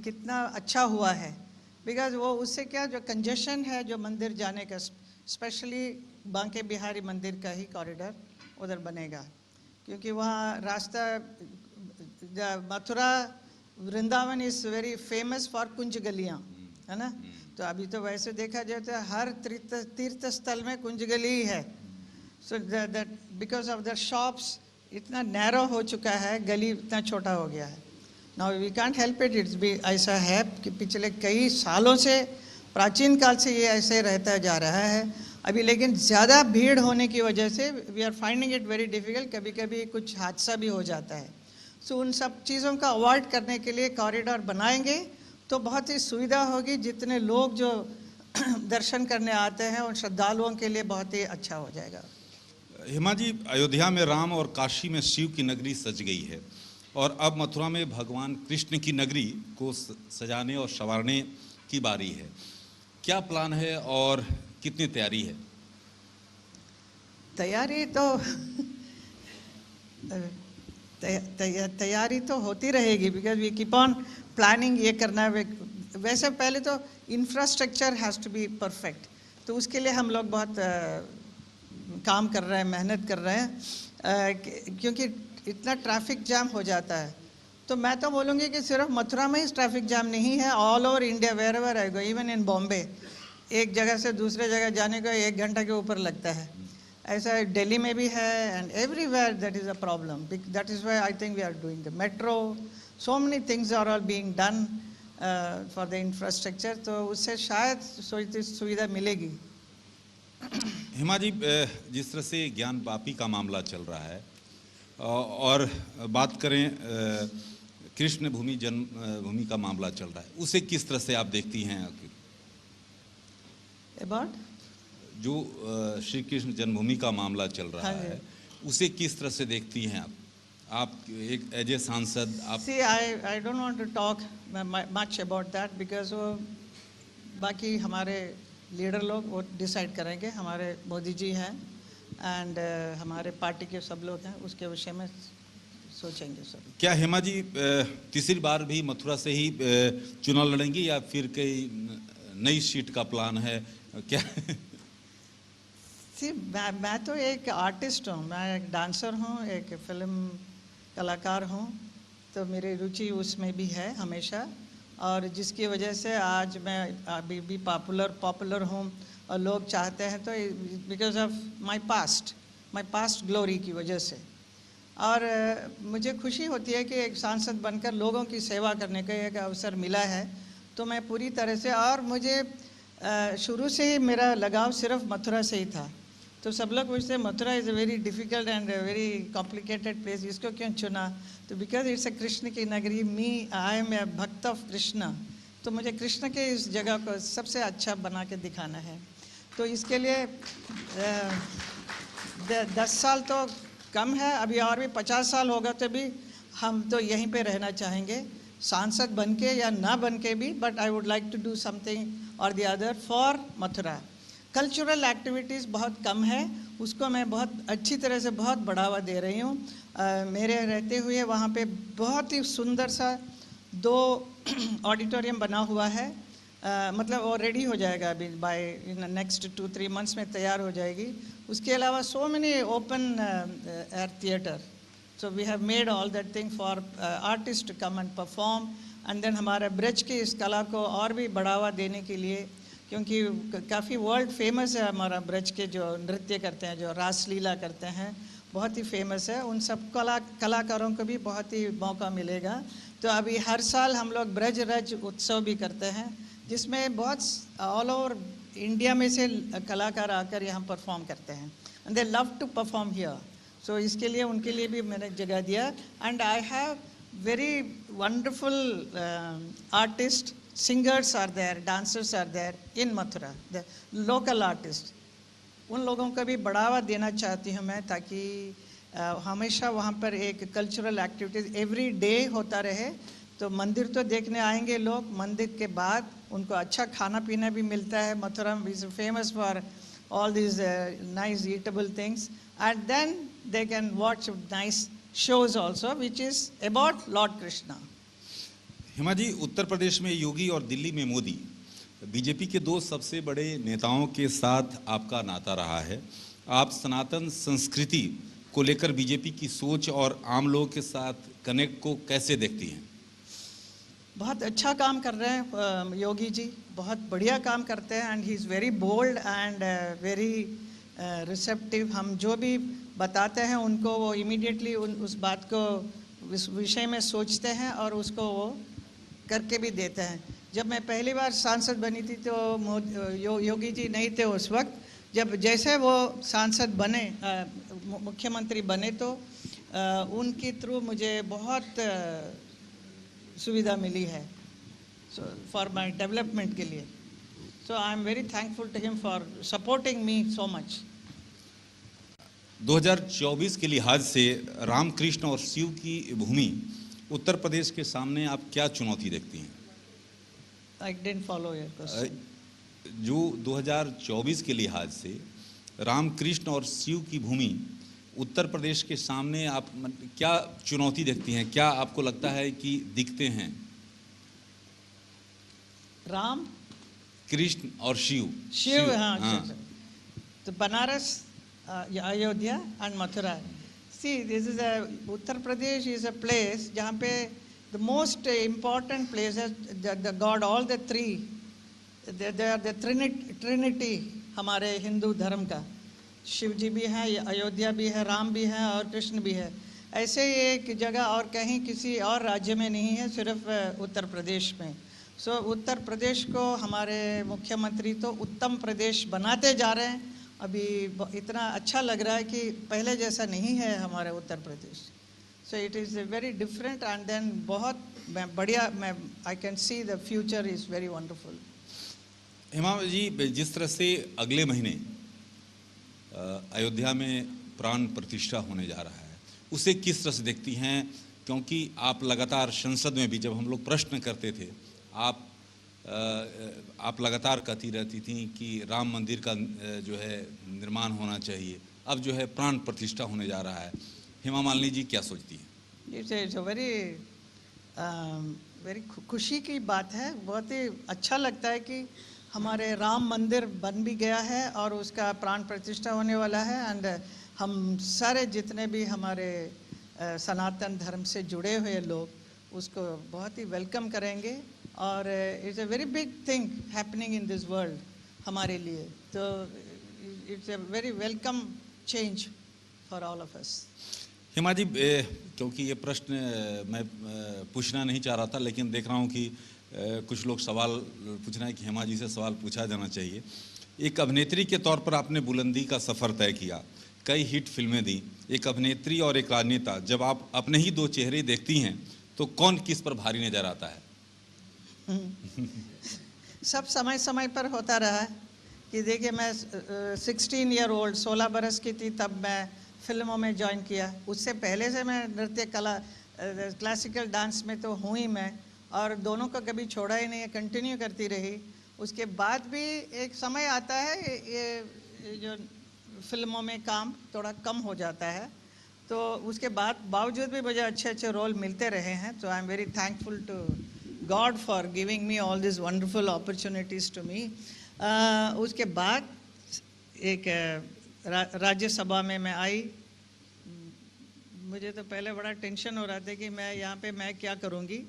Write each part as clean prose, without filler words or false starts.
कितना अच्छा हुआ है, बिकॉज वो उससे क्या जो कंजेशन है जो मंदिर जाने का, स्पेशली बांके बिहारी मंदिर का ही कॉरिडोर उधर बनेगा, क्योंकि वहाँ रास्ता Mathura Vrindavan is very famous for कुंज गलियाँ, है ना। तो अभी तो वैसे देखा जाए तो हर तीर्थ स्थल में कुंज गली ही है। So that because of the shops इतना नैरो हो चुका है, गली इतना छोटा हो गया है। Now we can't help it, it's भी ऐसा है कि पिछले कई सालों से, प्राचीन काल से ये ऐसे रहता जा रहा है अभी, लेकिन ज़्यादा भीड़ होने की वजह से we are finding it very difficult, कभी कभी कुछ हादसा भी हो जाता है। सो उन सब चीज़ों का अवॉइड करने के लिए कॉरिडोर बनाएंगे तो बहुत ही सुविधा होगी, जितने लोग जो दर्शन करने आते हैं उन श्रद्धालुओं के लिए बहुत ही अच्छा हो जाएगा। हेमा जी, अयोध्या में राम और काशी में शिव की नगरी सज गई है, और अब मथुरा में भगवान कृष्ण की नगरी को सजाने और संवारने की बारी है। क्या प्लान है और कितनी तैयारी है? तैयारी तो तैयारी तो होती रहेगी, because we keep on planning. ये करना है, वैसे पहले तो infrastructure has to be perfect, तो उसके लिए हम लोग बहुत काम कर रहे हैं, मेहनत कर रहे हैं, क्योंकि इतना ट्रैफिक जाम हो जाता है। तो मैं तो बोलूँगी कि सिर्फ मथुरा में ही ट्रैफिक जाम नहीं है, all over India wherever I go, even in Bombay, एक जगह से दूसरे जगह जाने का 1 घंटा के ऊपर लगता है। ऐसा दिल्ली में भी है, and everywhere that is a problem. That is why I think we are doing the metro, so many things are all being done for the infrastructure, तो उससे शायद सुविधा मिलेगी। हेमा जी, जिस तरह से ज्ञान वापी का मामला चल रहा है, और बात करें कृष्ण भूमि जन्मभूमि का मामला चल रहा है, उसे किस तरह से आप देखती हैं? अबाउट जो श्री कृष्ण जन्मभूमि का मामला चल रहा है, उसे किस तरह से देखती हैं आप? आप एक एज ए सांसद आप See, I don't want to talk much about that because वो बाकी हमारे लीडर लोग वो डिसाइड करेंगे, हमारे मोदी जी हैं एंड हमारे पार्टी के सब लोग हैं, उसके विषय में सोचेंगे सब। क्या हेमा जी तीसरी बार भी मथुरा से ही चुनाव लड़ेंगी या फिर कोई नई सीट का प्लान है क्या? मैं तो एक आर्टिस्ट हूँ, मैं एक डांसर हूँ, एक फिल्म कलाकार हूँ, तो मेरी रुचि उसमें भी है हमेशा, और जिसकी वजह से आज मैं अभी भी पॉपुलर हूँ और लोग चाहते हैं, तो because of my past glory की वजह से। और मुझे खुशी होती है कि एक सांसद बनकर लोगों की सेवा करने का एक अवसर मिला है, तो मैं पूरी तरह से, और मुझे शुरू से ही मेरा लगाव सिर्फ मथुरा से ही था। तो सब लोग पूछते Mathura is a very difficult and very complicated place, इसको क्यों चुना? तो बिकॉज इट्स अ कृष्ण की नगरी, आई एम ए भक्त ऑफ कृष्ण, तो मुझे कृष्ण के इस जगह को सबसे अच्छा बना के दिखाना है। तो इसके लिए 10 साल तो कम है, अभी और भी 50 साल होगा तो भी हम तो यहीं पे रहना चाहेंगे, सांसद बन के या ना बन के भी, but I would like to do something और the other for Mathura. Cultural activities बहुत कम है, उसको मैं बहुत अच्छी तरह से बहुत बढ़ावा दे रही हूँ। मेरे रहते हुए वहाँ पे बहुत ही सुंदर सा 2 ऑडिटोरियम बना हुआ है, मतलब वो रेडी हो जाएगा अभी बाय इन नेक्स्ट 2-3 मंथ्स में तैयार हो जाएगी। उसके अलावा so many open air theatre, so we have made all that thing for artist to come and perform, and then हमारे ब्रज की इस कला को और भी बढ़ावा देने के लिए, क्योंकि काफ़ी वर्ल्ड फेमस है हमारा ब्रज के जो नृत्य करते हैं, जो रासलीला करते हैं, बहुत ही फेमस है, उन सब कलाकारों को भी बहुत ही मौका मिलेगा। तो अभी हर साल हम लोग ब्रज रज उत्सव भी करते हैं, जिसमें बहुत ऑल ओवर इंडिया में से कलाकार आकर यहाँ परफॉर्म करते हैं, and they love to perform here. सो इसके लिए उनके लिए भी मैंने जगह दिया, and I have very wonderful artist, singers are there, dancers are there in Mathura, the local artists, उन लोगों को भी बढ़ावा देना चाहती हूँ मैं, ताकि हमेशा वहाँ पर एक कल्चरल एक्टिविटीज़ एवरी डे होता रहे। तो मंदिर तो देखने आएंगे लोग, मंदिर के बाद उनको अच्छा खाना पीना भी मिलता है। Mathura is famous for all these nice eatable things, and then they can watch nice shows also which is about Lord Krishna. Hema ji, Uttar Pradesh में योगी और दिल्ली में मोदी, बीजेपी के दो सबसे बड़े नेताओं के साथ आपका नाता रहा है। आप सनातन संस्कृति को लेकर बीजेपी की सोच और आम लोगों के साथ कनेक्ट को कैसे देखती हैं? बहुत अच्छा काम कर रहे हैं योगी जी, बहुत बढ़िया काम करते हैं and he is very bold and very receptive. हम जो भी बताते हैं उनको वो इमीडिएटली उस बात को उस विषय में सोचते हैं और उसको वो करके भी देते हैं। जब मैं पहली बार सांसद बनी थी तो योगी जी नहीं थे उस वक्त। जब जैसे वो सांसद बने, मुख्यमंत्री बने, तो उनके थ्रू मुझे बहुत सुविधा मिली है फॉर माय डेवलपमेंट के लिए। So I am very thankful to him for supporting me so much. 2024 के लिहाज से रामकृष्ण और शिव की भूमि उत्तर प्रदेश के सामने आप क्या चुनौती देखती हैं? I didn't follow your question. जो 2024 के लिहाज से रामकृष्ण और शिव की भूमि उत्तर प्रदेश के सामने आप क्या चुनौती देखती हैं? क्या आपको लगता है कि दिखते हैं? राम, कृष्ण और शिव। हाँ, अच्छा। तो Banaras, Ayodhya and Mathura. See, this is Uttar Pradesh is a place जहाँ पे the most important places, the God, all the three, they are the Trinity हमारे हिंदू धर्म का। शिव जी भी हैं, अयोध्या भी है, राम भी है और कृष्ण भी है। ऐसे ही एक जगह और कहीं किसी और राज्य में नहीं है, सिर्फ उत्तर प्रदेश में। सो उत्तर प्रदेश को हमारे मुख्यमंत्री तो उत्तम प्रदेश बनाते जा रहे हैं। अभी इतना अच्छा लग रहा है कि पहले जैसा नहीं है हमारे Uttar Pradesh. So it is very different and then बहुत बढ़िया। मैं I can see the future is very wonderful. Hema ji, जिस तरह से अगले महीने अयोध्या में प्राण प्रतिष्ठा होने जा रहा है, उसे किस तरह से देखती हैं? क्योंकि आप लगातार संसद में भी जब हम लोग प्रश्न करते थे, आप लगातार कहती रहती थी कि राम मंदिर का जो है निर्माण होना चाहिए। अब जो है प्राण प्रतिष्ठा होने जा रहा है। हेमा मालिनी जी क्या सोचती हैं? इट्स वेरी खुशी की बात है। बहुत ही अच्छा लगता है कि हमारे राम मंदिर बन भी गया है और उसका प्राण प्रतिष्ठा होने वाला है। एंड हम सारे जितने भी हमारे सनातन धर्म से जुड़े हुए लोग उसको बहुत ही वेलकम करेंगे। और it's a very big thing happening in this world हमारे लिए। तो it's a very welcome change for all of us. Hema ji, क्योंकि ये प्रश्न मैं पूछना नहीं चाह रहा था, लेकिन देख रहा हूँ कि कुछ लोग सवाल पूछ रहे हैं कि हेमा जी से सवाल पूछा जाना चाहिए। एक अभिनेत्री के तौर पर आपने बुलंदी का सफ़र तय किया, कई हिट फिल्में दी। एक अभिनेत्री और एक राजनेता, जब आप अपने ही दो चेहरे देखती हैं तो कौन किस पर भारी नज़र आता है? सब समय समय पर होता रहा है कि देखिए, मैं 16 ईयर ओल्ड 16 बरस की थी तब मैं फिल्मों में ज्वाइन किया। उससे पहले से मैं नृत्य कला, क्लासिकल डांस में तो हूँ ही मैं, और दोनों को कभी छोड़ा ही नहीं है, कंटिन्यू करती रही। उसके बाद भी एक समय आता है ये जो फिल्मों में काम थोड़ा कम हो जाता है, तो उसके बावजूद भी मुझे अच्छे अच्छे रोल मिलते रहे हैं। तो I am very thankful to God for giving me all these wonderful opportunities to me. उसके बाद एक राज्यसभा में मैं आई। मुझे तो पहले बड़ा टेंशन हो रहा था कि मैं यहाँ पे मैं क्या करूँगी,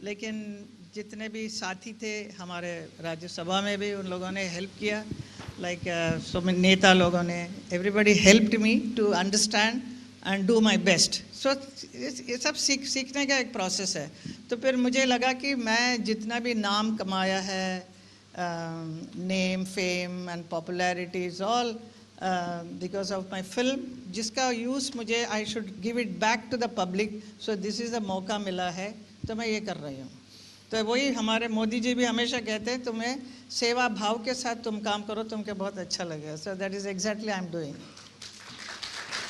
लेकिन जितने भी साथी थे हमारे राज्यसभा में भी उन लोगों ने हेल्प किया। लाइक सो नेता लोगों ने, everybody helped me to understand and do my best. So ये सब सीखने का एक प्रोसेस है। तो फिर मुझे लगा कि मैं जितना भी नाम कमाया है, name, fame and popularity is all because of my film, जिसका यूज़ मुझे I should give it back to the public. So this is a मौका मिला है तो मैं ये कर रही हूँ। तो वही हमारे मोदी जी भी हमेशा कहते हैं, तुम्हें सेवा भाव के साथ तुम काम करो, तुमको बहुत अच्छा लगेगा। So that is exactly I am doing.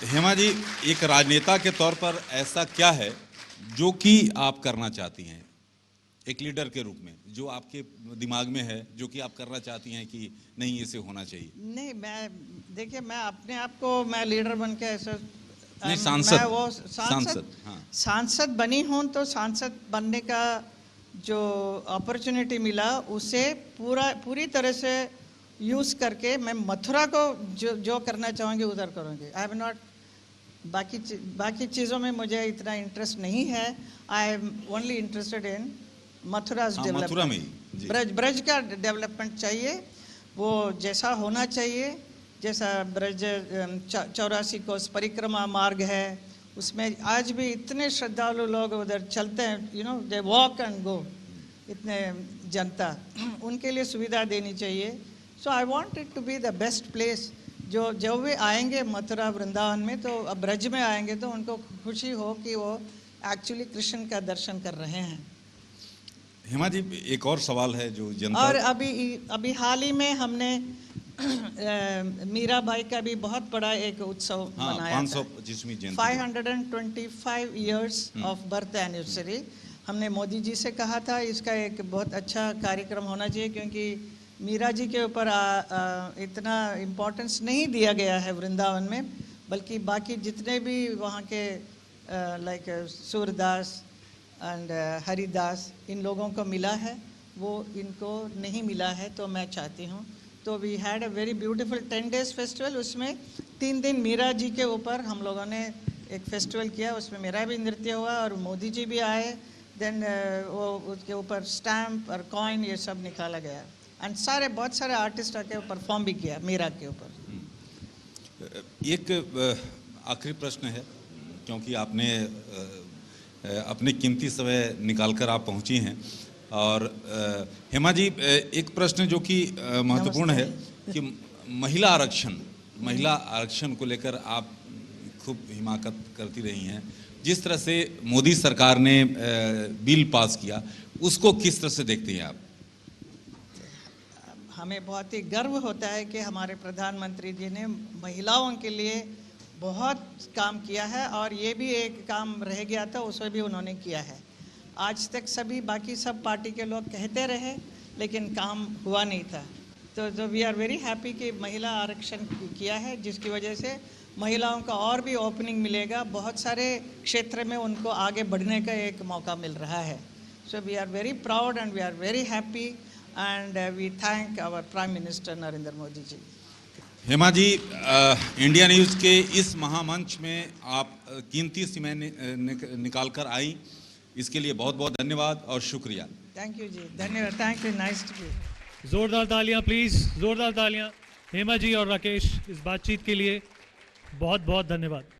Hema ji, एक राजनेता के तौर पर ऐसा क्या है जो कि आप करना चाहती हैं, एक लीडर के रूप में, जो आपके दिमाग में है, जो कि आप करना चाहती हैं कि नहीं इसे होना चाहिए? नहीं, मैं देखिए, मैं अपने आप को मैं लीडर बन के ऐसा नहीं, सांसद, मैं वो सांसद, हाँ। सांसद बनी हूँ तो सांसद बनने का जो अपॉर्चुनिटी मिला उसे पूरी तरह से यूज़ करके मैं मथुरा को जो करना चाहूँगी उधर करूँगी। आई हैव नॉट बाकी चीज़ों में मुझे इतना इंटरेस्ट नहीं है। I am only interested in Mathura's Mathura में डेवलपमेंट। ब्रज का डेवलपमेंट चाहिए, वो जैसा होना चाहिए, जैसा ब्रज 84 कोस परिक्रमा मार्ग है, उसमें आज भी इतने श्रद्धालु लोग उधर चलते हैं, you know they walk and go, इतने जनता, उनके लिए सुविधा देनी चाहिए। So I want it to be the best place. जो भी आएंगे मथुरा वृंदावन में, तो अब ब्रज में आएंगे तो उनको खुशी हो कि वो एक्चुअली कृष्ण का दर्शन कर रहे हैं। हेमा जी, एक और सवाल है जो जनता और अभी हाल ही में हमने मीराबाई का भी बहुत बड़ा एक उत्सव मनाया, 525वीं जयंती, 525 इयर्स ऑफ बर्थ एनिवर्सरी। हमने मोदी जी से कहा था इसका एक बहुत अच्छा कार्यक्रम होना चाहिए, क्योंकि मीरा जी के ऊपर इतना इम्पोर्टेंस नहीं दिया गया है वृंदावन में, बल्कि बाकी जितने भी वहाँ के लाइक सूरदास एंड हरिदास, इन लोगों को मिला है, वो इनको नहीं मिला है। तो मैं चाहती हूँ, तो we had a very beautiful 10 days festival. उसमें 3 दिन मीरा जी के ऊपर हम लोगों ने एक फेस्टिवल किया, उसमें मेरा भी नृत्य हुआ और मोदी जी भी आए। देन वो उसके ऊपर स्टैम्प और कॉइन ये सब निकाला गया, एंड बहुत सारे आर्टिस्ट आके परफॉर्म भी किया मीरा के ऊपर। एक आखिरी प्रश्न है, क्योंकि आपने अपने कीमती समय निकालकर आप पहुंची हैं, और हेमा जी, एक प्रश्न जो कि महत्वपूर्ण है कि महिला आरक्षण को लेकर आप खूब हिमाकत करती रही हैं। जिस तरह से मोदी सरकार ने बिल पास किया, उसको किस तरह से देखती हैं आप? हमें बहुत ही गर्व होता है कि हमारे प्रधानमंत्री जी ने महिलाओं के लिए बहुत काम किया है, और ये भी एक काम रह गया था, उसे भी उन्होंने किया है। आज तक बाकी सब पार्टी के लोग कहते रहे, लेकिन काम हुआ नहीं था। तो वी आर वेरी हैप्पी कि महिला आरक्षण किया है, जिसकी वजह से महिलाओं का और भी ओपनिंग मिलेगा, बहुत सारे क्षेत्र में उनको आगे बढ़ने का एक मौका मिल रहा है। So we are very proud and we are very happy, and we thank our prime minister Narendra Modi ji. Hema ji, India News के इस महामंच में आप कीमती समय निकाल कर आई, इसके लिए बहुत बहुत धन्यवाद और शुक्रिया। थैंक यू जी, धन्यवाद, thank you, nice to be. जोरदार तालियां प्लीज, जोरदार तालियां हेमा जी और राकेश, इस बातचीत के लिए बहुत बहुत धन्यवाद।